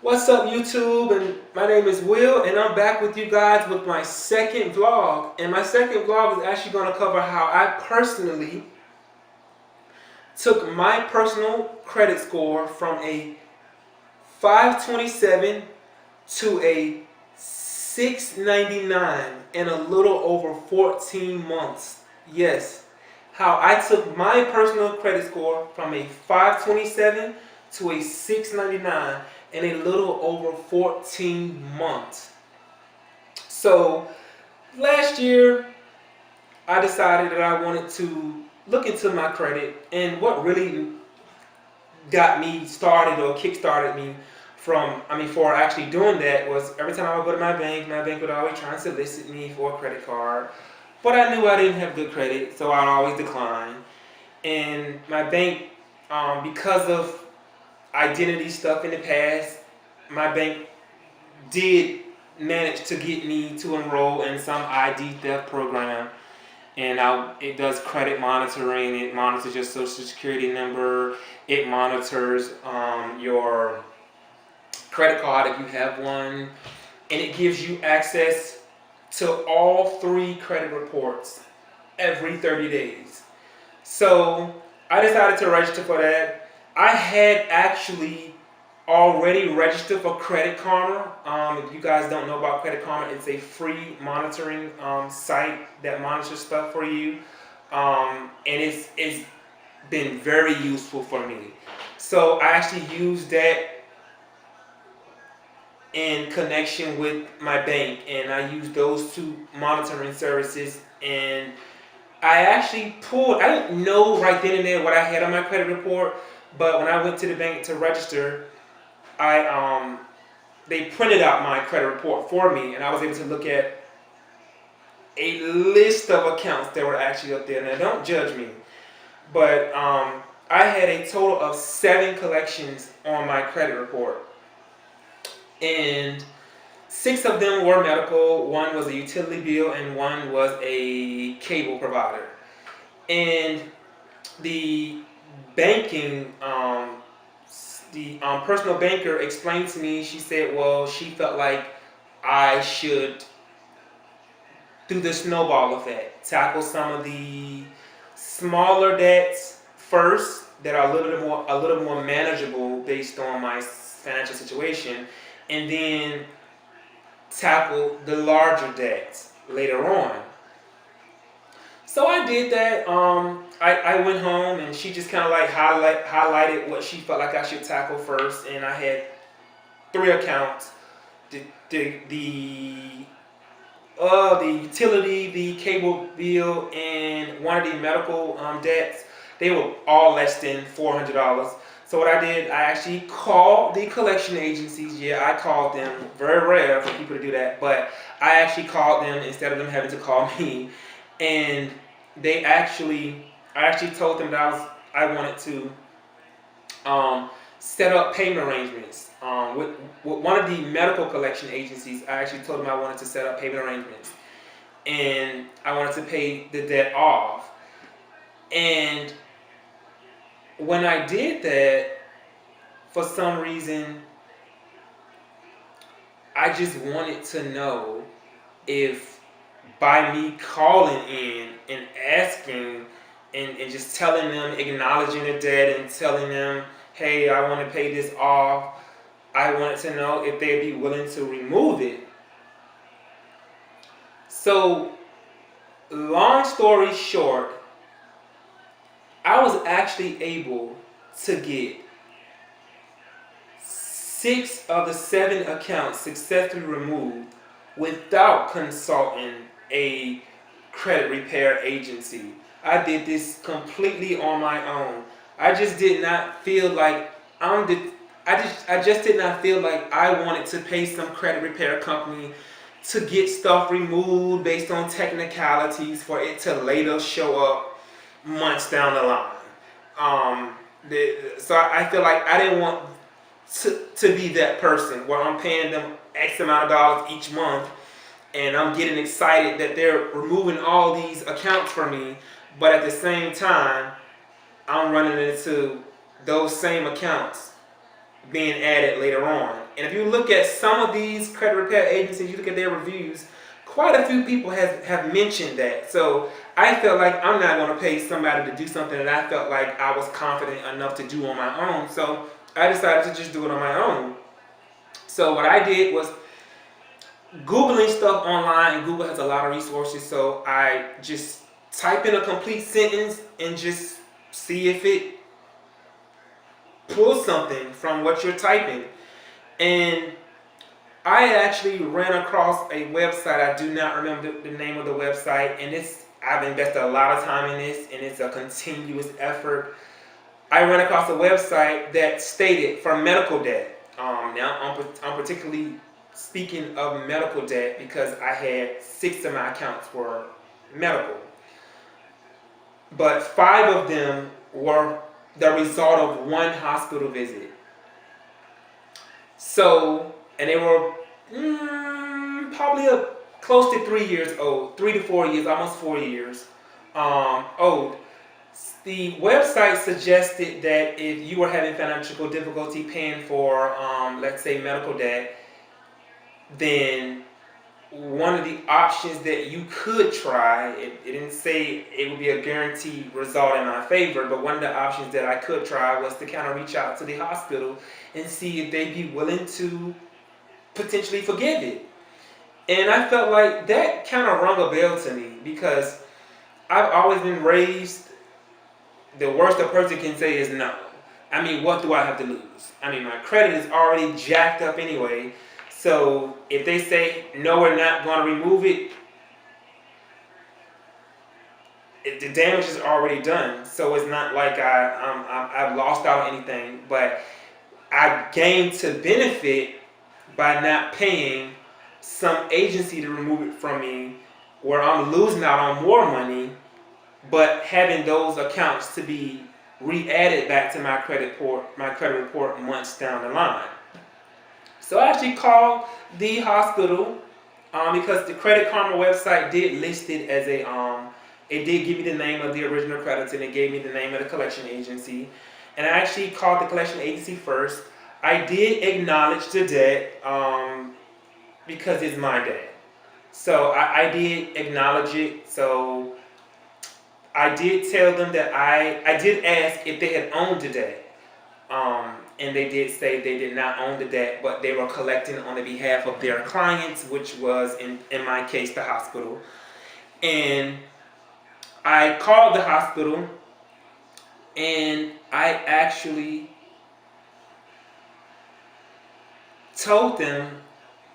What's up, YouTube? And my name is Will, and I'm back with you guys with my second vlog. And my second vlog is actually going to cover how I personally took my personal credit score from a 527 to a 699 in a little over 14 months. Yes, how I took my personal credit score from a 527 to a 699 in a little over 14 months. So last year I decided that I wanted to look into my credit, and what really got me started or kick-started me for actually doing that was every time I would go to my bank would always try and solicit me for a credit card. But I knew I didn't have good credit, so I'd always decline. And my bank, because of identity stuff in the past, my bank did manage to get me to enroll in some ID theft program. And it does credit monitoring. It monitors your social security number. It monitors your credit card if you have one. And it gives you access to all three credit reports every 30 days. So I decided to register for that. I had actually already registered for Credit Karma. If you guys don't know about Credit Karma, it's a free monitoring site that monitors stuff for you. And it's been very useful for me. So I actually used that in connection with my bank, and I used those two monitoring services, and I actually I didn't know right then and there what I had on my credit report, but when I went to the bank to register, they printed out my credit report for me, and I was able to look at a list of accounts that were actually up there. Now, don't judge me, but I had a total of 7 collections on my credit report, and 6 of them were medical, 1 was a utility bill, and 1 was a cable provider. And the banking, the personal banker explained to me, she said, well, she felt like I should do the snowball effect, tackle some of the smaller debts first that are a little more manageable based on my financial situation, and then tackle the larger debts later on. So I did that. I went home, and she just kind of like highlighted what she felt like I should tackle first, and I had 3 accounts: the utility, the cable bill, and one of the medical debts. They were all less than $400. So what I did, I actually called the collection agencies. Yeah, I called them. Very rare for people to do that, but I actually called them instead of them having to call me. And I actually told them that I wanted to set up payment arrangements with one of the medical collection agencies. I actually told them I wanted to set up payment arrangements, and I wanted to pay the debt off. And when I did that, for some reason, I just wanted to know if by me calling in and asking and just telling them, acknowledging the debt and telling them, hey, I want to pay this off, I wanted to know if they'd be willing to remove it. So, long story short, I was actually able to get 6 of the 7 accounts successfully removed without consulting a credit repair agency. I did this completely on my own. I just did not feel like I just did not feel like I wanted to pay some credit repair company to get stuff removed based on technicalities for it to later show up months down the line. So I feel like I didn't want to be that person where I'm paying them X amount of dollars each month, and I'm getting excited that they're removing all these accounts for me, but at the same time, I'm running into those same accounts being added later on. And if you look at some of these credit repair agencies, you look at their reviews, quite a few people have mentioned that. So I felt like I'm not going to pay somebody to do something that I felt like I was confident enough to do on my own. So I decided to just do it on my own. So what I did was Googling stuff online, and Google has a lot of resources. So I just type in a complete sentence and just see if it pulls something from what you're typing. And I actually ran across a website. I do not remember the name of the website, and I've invested a lot of time in this, and it's a continuous effort. I ran across a website that stated for medical debt. Now I'm particularly speaking of medical debt because I had 6 of my accounts were medical, but 5 of them were the result of one hospital visit. So, and they were probably close to 3 years old, 3 to 4 years, almost 4 years old. The website suggested that if you were having financial difficulty paying for, let's say, medical debt, then one of the options that you could try, it didn't say it would be a guaranteed result in my favor, but one of the options that I could try was to kind of reach out to the hospital and see if they'd be willing to potentially forgive it. And I felt like that kind of rung a bell to me because I've always been raised, the worst a person can say is no. I mean, what do I have to lose? I mean, my credit is already jacked up anyway. So if they say, no, we're not going to remove it, the damage is already done. So it's not like I've lost out on anything, but I gained to benefit by not paying some agency to remove it from me, where I'm losing out on more money, but having those accounts to be re-added back to my credit report months down the line. So I actually called the hospital because the Credit Karma website did list it as it did give me the name of the original creditor and it gave me the name of the collection agency. And I actually called the collection agency first. I did acknowledge the debt because it's my debt. So I did acknowledge it. So I did tell them that I did ask if they had owned the debt. And they did say they did not own the debt, but they were collecting on the behalf of their clients, which was, in my case, the hospital. And I called the hospital, and I actually told them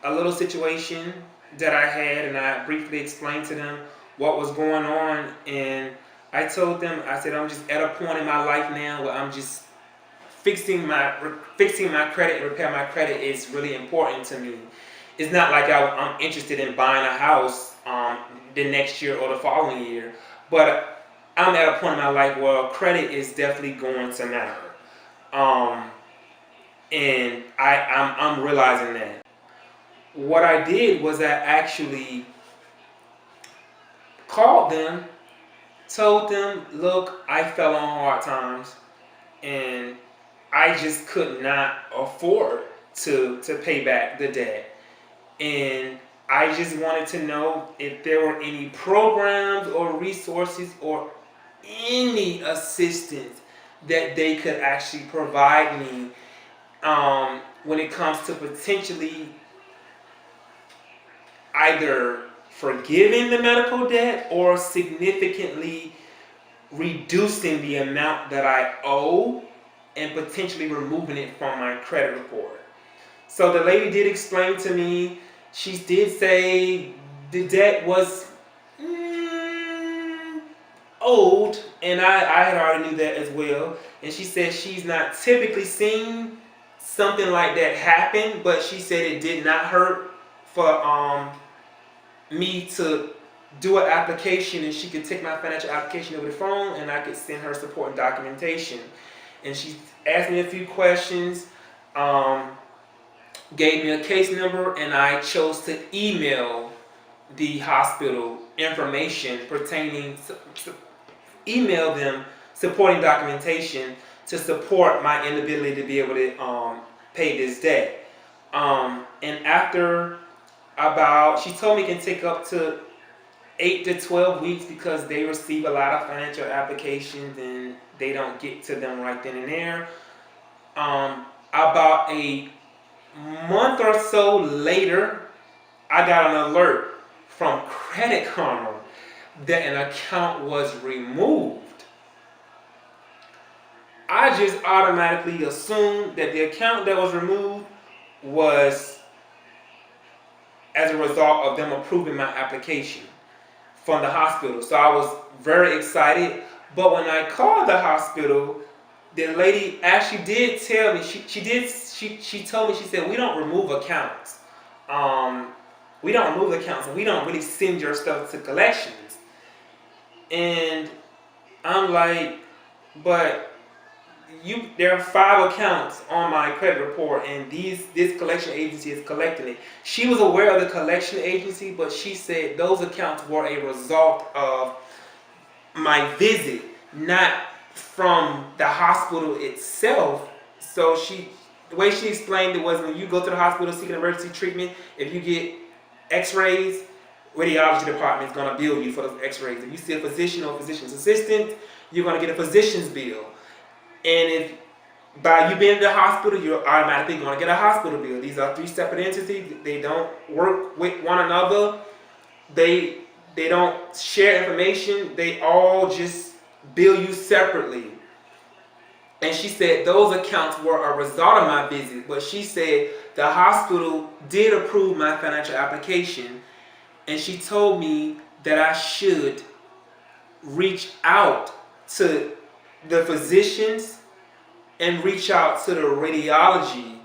a little situation that I had, and I briefly explained to them what was going on. And I told them, I said, I'm just at a point in my life now where I'm just fixing my credit and repair my credit is really important to me. It's not like I'm interested in buying a house the next year or the following year, but I'm at a point in my life where credit is definitely going to matter, and I'm realizing that. What I did was I actually called them, told them, look, I fell on hard times, and I just could not afford to pay back the debt. And I just wanted to know if there were any programs or resources or any assistance that they could actually provide me when it comes to potentially either forgiving the medical debt or significantly reducing the amount that I owe and potentially removing it from my credit report. So the lady did explain to me, she did say the debt was old, and I had already knew that as well. And she said she's not typically seen something like that happen, but she said it did not hurt for me to do an application, and she could take my financial application over the phone and I could send her support and documentation. And she asked me a few questions, gave me a case number, and I chose to email the hospital information pertaining to email them supporting documentation to support my inability to be able to pay this debt. And after about, she told me it can take up to 8 to 12 weeks because they receive a lot of financial applications and they don't get to them right then and there. About a month or so later, I got an alert from Credit Karma that an account was removed. I just automatically assumed that the account that was removed was as a result of them approving my application from the hospital. So I was very excited. But when I called the hospital, the lady actually did tell me, she told me, she said, we don't remove accounts. We don't remove accounts and we don't really send your stuff to collections. And I'm like, but there are 5 accounts on my credit report and this collection agency is collecting it. She was aware of the collection agency, but she said those accounts were a result of my visit, not from the hospital itself. So the way she explained it was, when you go to the hospital seeking emergency treatment, if you get x-rays, radiology department is going to bill you for those x-rays. If you see a physician or physician's assistant, you're going to get a physician's bill. And if by you being in the hospital, you're automatically going to get a hospital bill. These are 3 separate entities. They don't work with one another. They don't share information. They all just bill you separately. And she said those accounts were a result of my visit. But she said the hospital did approve my financial application. And she told me that I should reach out to the physicians and reach out to the radiology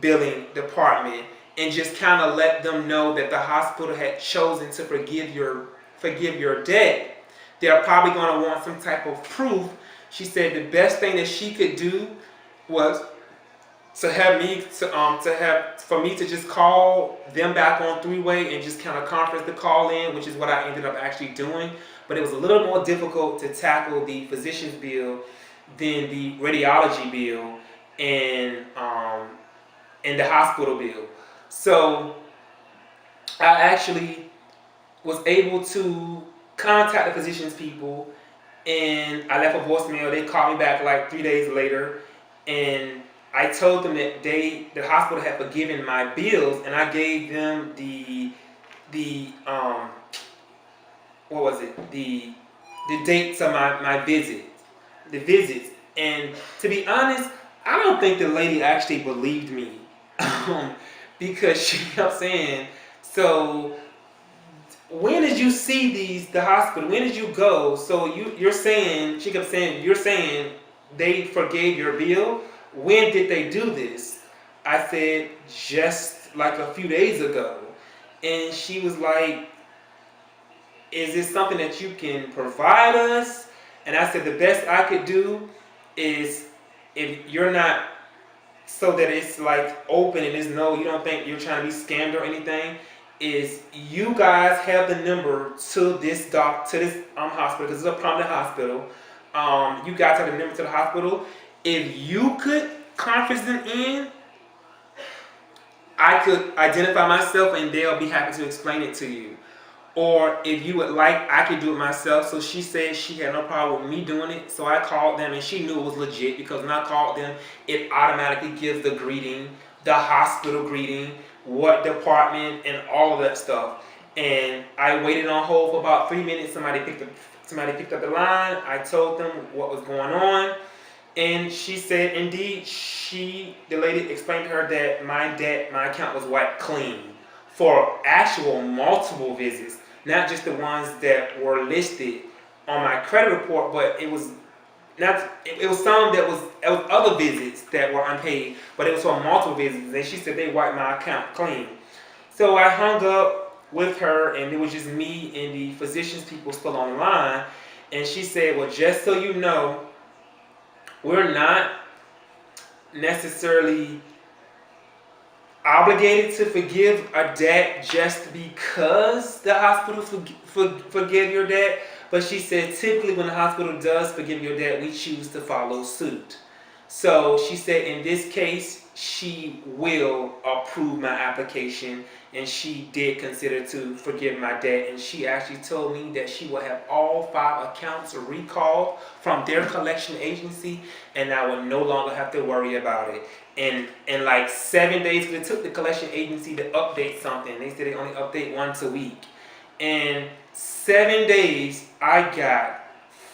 billing department and just kind of let them know that the hospital had chosen to forgive your debt. They're probably going to want some type of proof. She said the best thing that she could do was for me to just call them back on 3-way and just kind of conference the call in, which is what I ended up actually doing. But it was a little more difficult to tackle the physician's bill than the radiology bill and the hospital bill. So I actually was able to contact the physician's people, and I left a voicemail. They called me back like 3 days later, and I told them that the hospital had forgiven my bills, and I gave them the what was it? The dates of my visits. And to be honest, I don't think the lady actually believed me, because she kept saying, so when did you see the hospital? When did you go? So you're saying, she kept saying, you're saying they forgave your bill? When did they do this? I said, just like a few days ago. And she was like, is this something that you can provide us? And I said, the best I could do is, if you're not, so that it's like open and you don't think you're trying to be scammed or anything, is you guys have the number to this hospital, because it's a prominent hospital. You guys have the number to the hospital. If you could conference them in, I could identify myself and they'll be happy to explain it to you. Or if you would like, I could do it myself. So she said she had no problem with me doing it. So I called them, and she knew it was legit, because when I called them, it automatically gives the greeting, the hospital greeting, what department, and all of that stuff. And I waited on hold for about 3 minutes. Somebody picked up the line. I told them what was going on. And she said, indeed, the lady explained to her that my account was wiped clean for actual multiple visits, not just the ones that were listed on my credit report, but it was some that was other visits that were unpaid, but it was for multiple visits. And she said they wiped my account clean. So I hung up with her, and it was just me and the physician's people still on the line. And she said, well, just so you know, we're not necessarily obligated to forgive a debt just because the hospital forgive your debt. But she said typically when the hospital does forgive your debt, we choose to follow suit. So she said in this case, she will approve my application, and she did consider to forgive my debt. And she actually told me that she will have all 5 accounts recalled from their collection agency, and I will no longer have to worry about it. And in like 7 days, because it took the collection agency to update something. They said they only update once a week. In 7 days, I got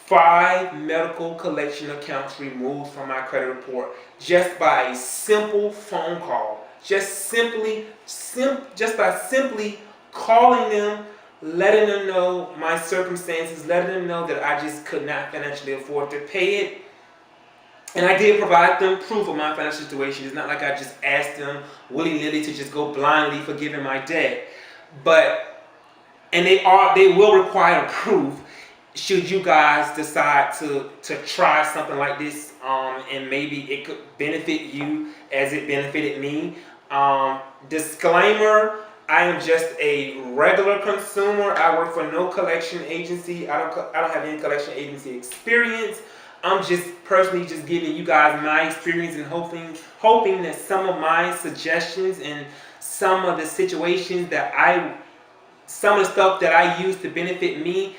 5 medical collection accounts removed from my credit report just by a simple phone call. Just by simply calling them, letting them know my circumstances, letting them know that I just could not financially afford to pay it. And I did provide them proof of my financial situation. It's not like I just asked them willy-nilly to just go blindly forgiving my debt. And they will require proof should you guys decide to try something like this, and maybe it could benefit you as it benefited me. Disclaimer, I am just a regular consumer. I work for no collection agency. I don't have any collection agency experience. I'm just personally just giving you guys my experience and hoping that some of my suggestions and some of the situations some of the stuff that I use to benefit me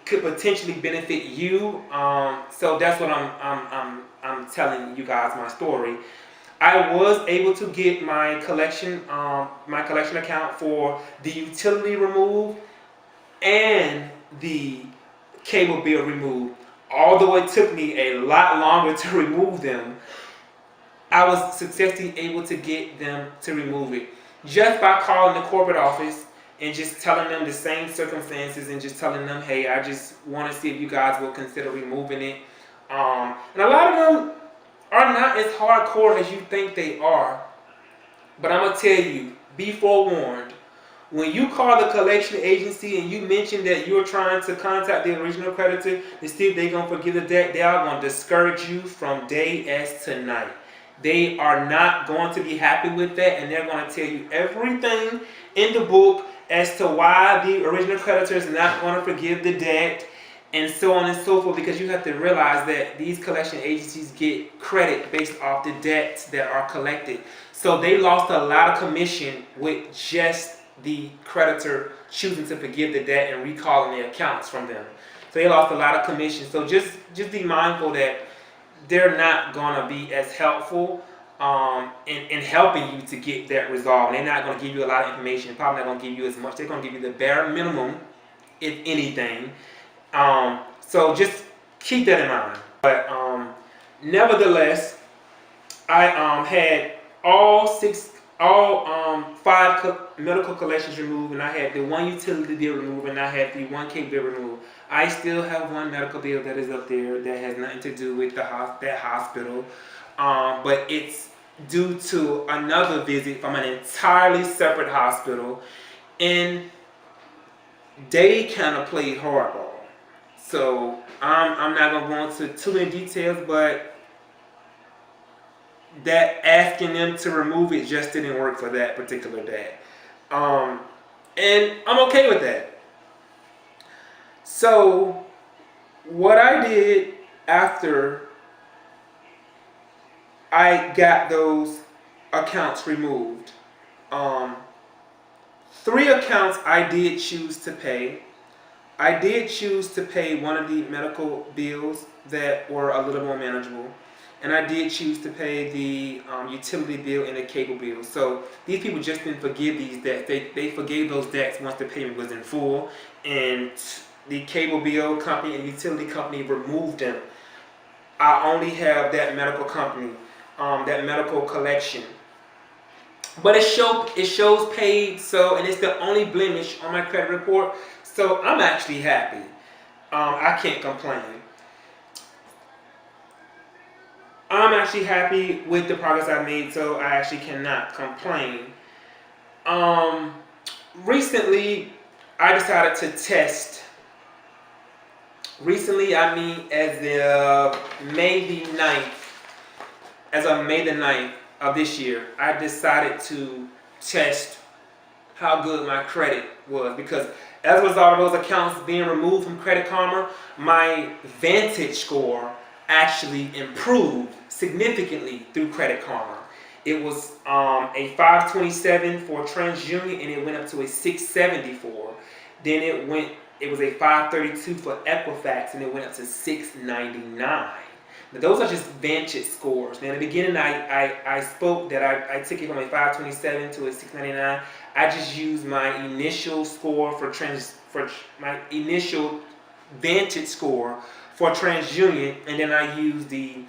could potentially benefit you. So that's what I'm telling you guys my story. I was able to get my collection account for the utility removed and the cable bill removed. Although it took me a lot longer to remove them, I was successfully able to get them to remove it just by calling the corporate office and just telling them the same circumstances and just telling them, hey, I just want to see if you guys will consider removing it. And a lot of them are not as hardcore as you think they are. But I'm going to tell you, be forewarned. When you call the collection agency and you mention that you're trying to contact the original creditor to see if they're going to forgive the debt, they are going to discourage you from day as to night. They are not going to be happy with that, and they're going to tell you everything in the book as to why the original creditor is not going to forgive the debt, and so on and so forth, because you have to realize that these collection agencies get credit based off the debts that are collected. So they lost a lot of commission with just the creditor choosing to forgive the debt and recalling the accounts from them. So they lost a lot of commission. So just be mindful that they're not going to be as helpful in helping you to get that resolved. They're not going to give you a lot of information. Probably not going to give you as much. They're going to give you the bare minimum, if anything. So just keep that in mind. But nevertheless, I had all 5 medical collections removed, and I had the 1 utility bill removed, and I had the 1 cable bill removed. I still have 1 medical bill that is up there that has nothing to do with that hospital, but it's due to another visit from an entirely separate hospital, and they kind of played hardball. So I'm not gonna go into too many details, but that asking them to remove it just didn't work for that particular day. And I'm okay with that. So what I did after I got those accounts removed, 3 accounts I did choose to pay. I did choose to pay one of the medical bills that were a little more manageable. And I did choose to pay the utility bill and the cable bill. So these people just didn't forgive these debts. They forgave those debts once the payment was in full. And the cable bill company and utility company removed them. I only have that medical company, that medical collection. But it shows paid, so, and it's the only blemish on my credit report. So I'm actually happy. I can't complain. I'm actually happy with the progress I made, so I actually cannot complain. Recently, I decided to test. Recently, I mean as of May the 9th of this year, I decided to test how good my credit was, because as a result of those accounts being removed from Credit Karma, my Vantage score actually improved significantly through Credit Karma. It was a 527 for TransUnion, and it went up to a 674. Then it was a 532 for Equifax, and it went up to 699. Now, those are just Vantage scores. Now, in the beginning, I spoke that I took it from a 527 to a 699. I just used my initial score for my initial Vantage score for TransUnion, and then I used the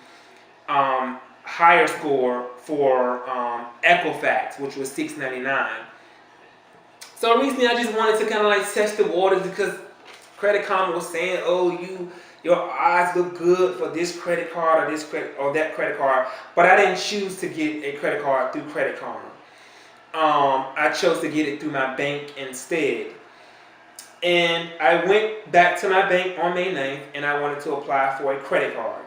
higher score for Equifax, which was 699. So recently, I just wanted to kind of like test the waters because Credit Karma was saying, "Oh, your odds look good for this credit card or this credit or that credit card," but I didn't choose to get a credit card through Credit Karma. I chose to get it through my bank instead. And I went back to my bank on May 9th and I wanted to apply for a credit card.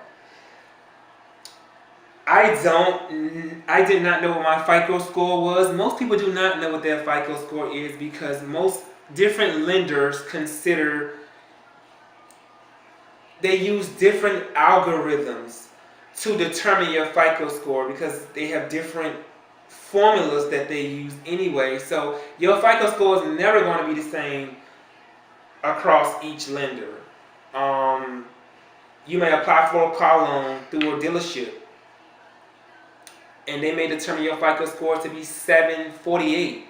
I did not know what my FICO score was. Most people do not know what their FICO score is because most different lenders they use different algorithms to determine your FICO score because they have different formulas that they use anyway. So your FICO score is never going to be the same across each lender. You may apply for a car loan through a dealership, and they may determine your FICO score to be 748.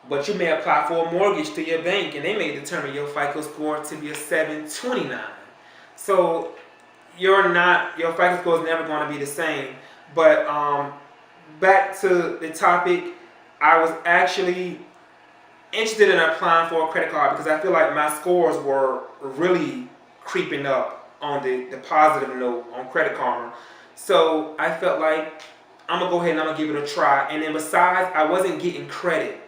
But you may apply for a mortgage to your bank, and they may determine your FICO score to be a 729. So your FICO score is never going to be the same. But back to the topic, I was actually interested in applying for a credit card because I feel like my scores were really creeping up on the positive note on Credit Karma. So I felt like I'm gonna go ahead and I'm gonna give it a try. And then besides, I wasn't getting credit.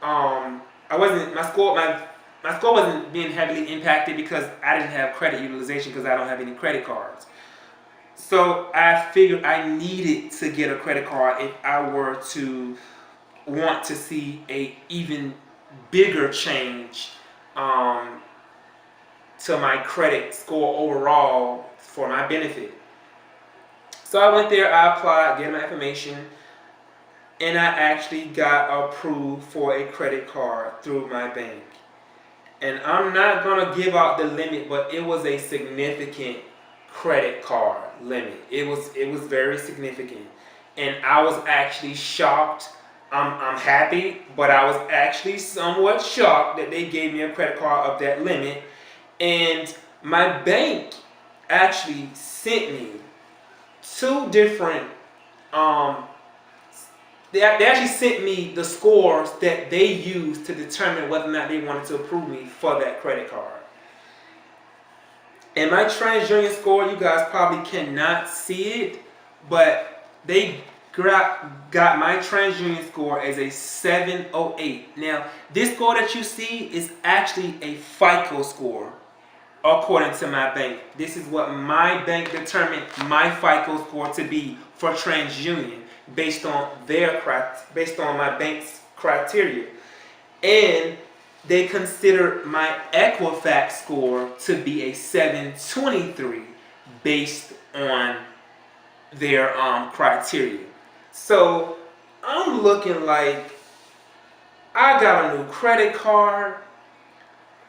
My score wasn't being heavily impacted because I didn't have credit utilization because I don't have any credit cards. So I figured I needed to get a credit card if I were to want to see a even bigger change to my credit score overall for my benefit. So I went there, I applied, gave my information, and I actually got approved for a credit card through my bank. And I'm not going to give out the limit, but it was a significant credit card limit. It was very significant. And I was actually shocked. I'm happy, but I was actually somewhat shocked that they gave me a credit card of that limit. And my bank actually sent me two different they actually sent me the scores that they used to determine whether or not they wanted to approve me for that credit card. And my TransUnion score, you guys probably cannot see it, but they got my TransUnion score as a 708. Now, this score that you see is actually a FICO score, according to my bank. This is what my bank determined my FICO score to be for TransUnion based on my bank's criteria. And they consider my Equifax score to be a 723 based on their criteria. So I'm looking like I got a new credit card.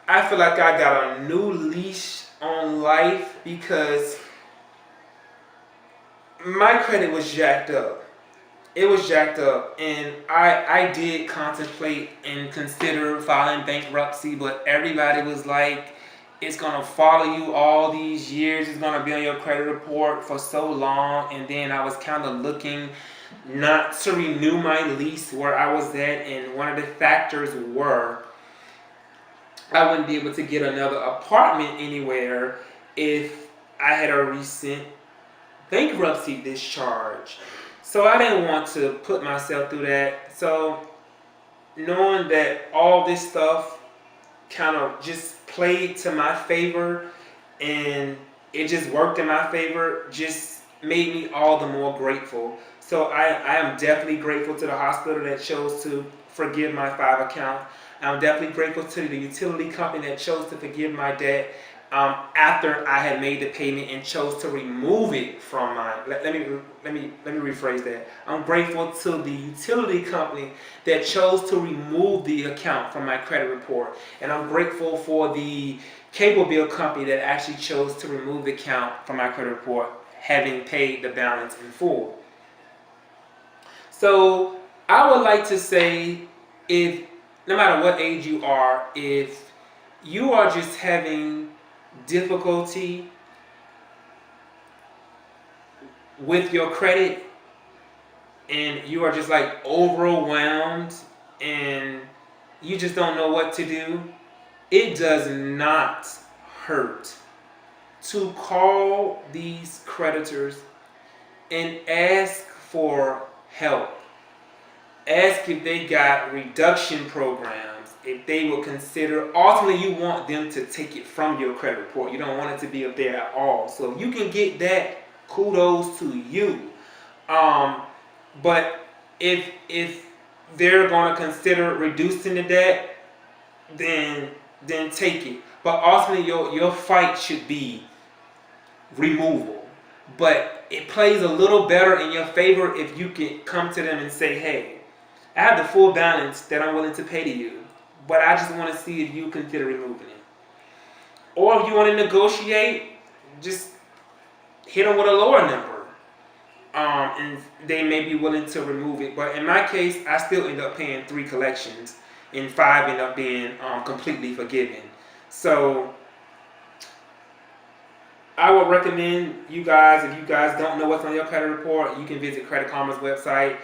I feel like I got a new leash on life because my credit was jacked up. It was jacked up, and I did contemplate and consider filing bankruptcy, but everybody was like, it's going to follow you all these years. It's going to be on your credit report for so long. And then I was kind of looking not to renew my lease where I was at, and one of the factors were I wouldn't be able to get another apartment anywhere if I had a recent bankruptcy discharge. So I didn't want to put myself through that. So knowing that all this stuff kind of just played to my favor and it just worked in my favor just made me all the more grateful. So I am definitely grateful to the hospital that chose to forgive my 5 account. I'm definitely grateful to the utility company that chose to forgive my debt. after I had made the payment and chose to remove it from my. Let me rephrase that. I'm grateful to the utility company that chose to remove the account from my credit report, and I'm grateful for the cable bill company that actually chose to remove the account from my credit report, having paid the balance in full. So I would like to say, if no matter what age you are, if you are just having difficulty with your credit and you are just like overwhelmed and you just don't know what to do, it does not hurt to call these creditors and ask for help. Ask if they got reduction programs, if they will consider. Ultimately, you want them to take it from your credit report. You don't want it to be up there at all. So if you can get that, kudos to you. But if they're going to consider reducing the debt, then take it. But ultimately, your fight should be removal. But it plays a little better in your favor if you can come to them and say, hey, I have the full balance that I'm willing to pay to you, but I just want to see if you consider removing it. Or if you want to negotiate, just hit them with a lower number, and they may be willing to remove it. But in my case, I still end up paying 3 collections, and 5 end up being completely forgiven. So I would recommend you guys, if you guys don't know what's on your credit report, you can visit Credit Karma's website.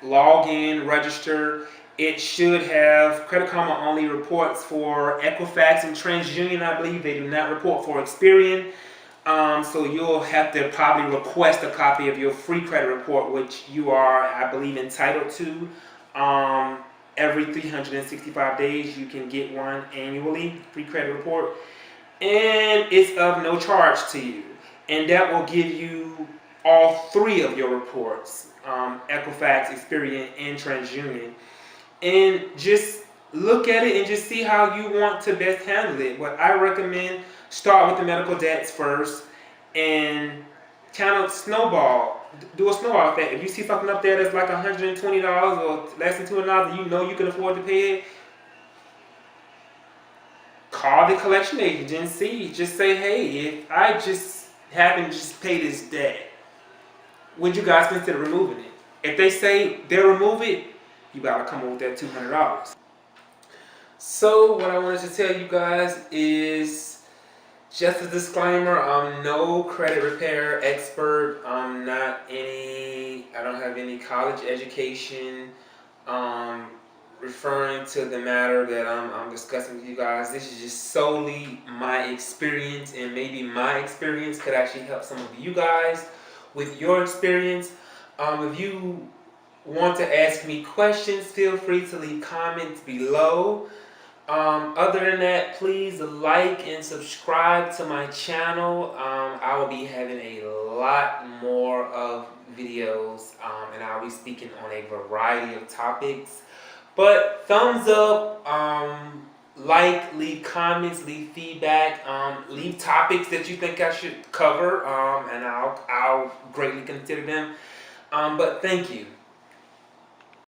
Log in, register. It should have. Credit Karma only reports for Equifax and TransUnion, I believe. They do not report for Experian. So you'll have to probably request a copy of your free credit report, which you are, I believe, entitled to. Every 365 days, you can get one annually, free credit report. And it's of no charge to you. And that will give you all 3 of your reports. Equifax, Experian, and TransUnion, and just look at it and just see how you want to best handle it. But I recommend start with the medical debts first and kind of do a snowball effect. If you see something up there that's like $120 or less than $200 and you know you can afford to pay it, call the collection agent and see. Just say, hey, if I just happen to just pay this debt, would you guys consider removing it? If they say they'll remove it, you gotta come up with that $200. So what I wanted to tell you guys is just a disclaimer, I'm no credit repair expert. I don't have any college education. Referring to the matter that I'm discussing with you guys, this is just solely my experience, and maybe my experience could actually help some of you guys with your experience. If you want to ask me questions, feel free to leave comments below. Other than that, please like and subscribe to my channel. I will be having a lot more of videos, and I'll be speaking on a variety of topics. But thumbs up, like, leave comments, leave feedback, leave topics that you think I should cover, and I'll greatly consider them. But thank you.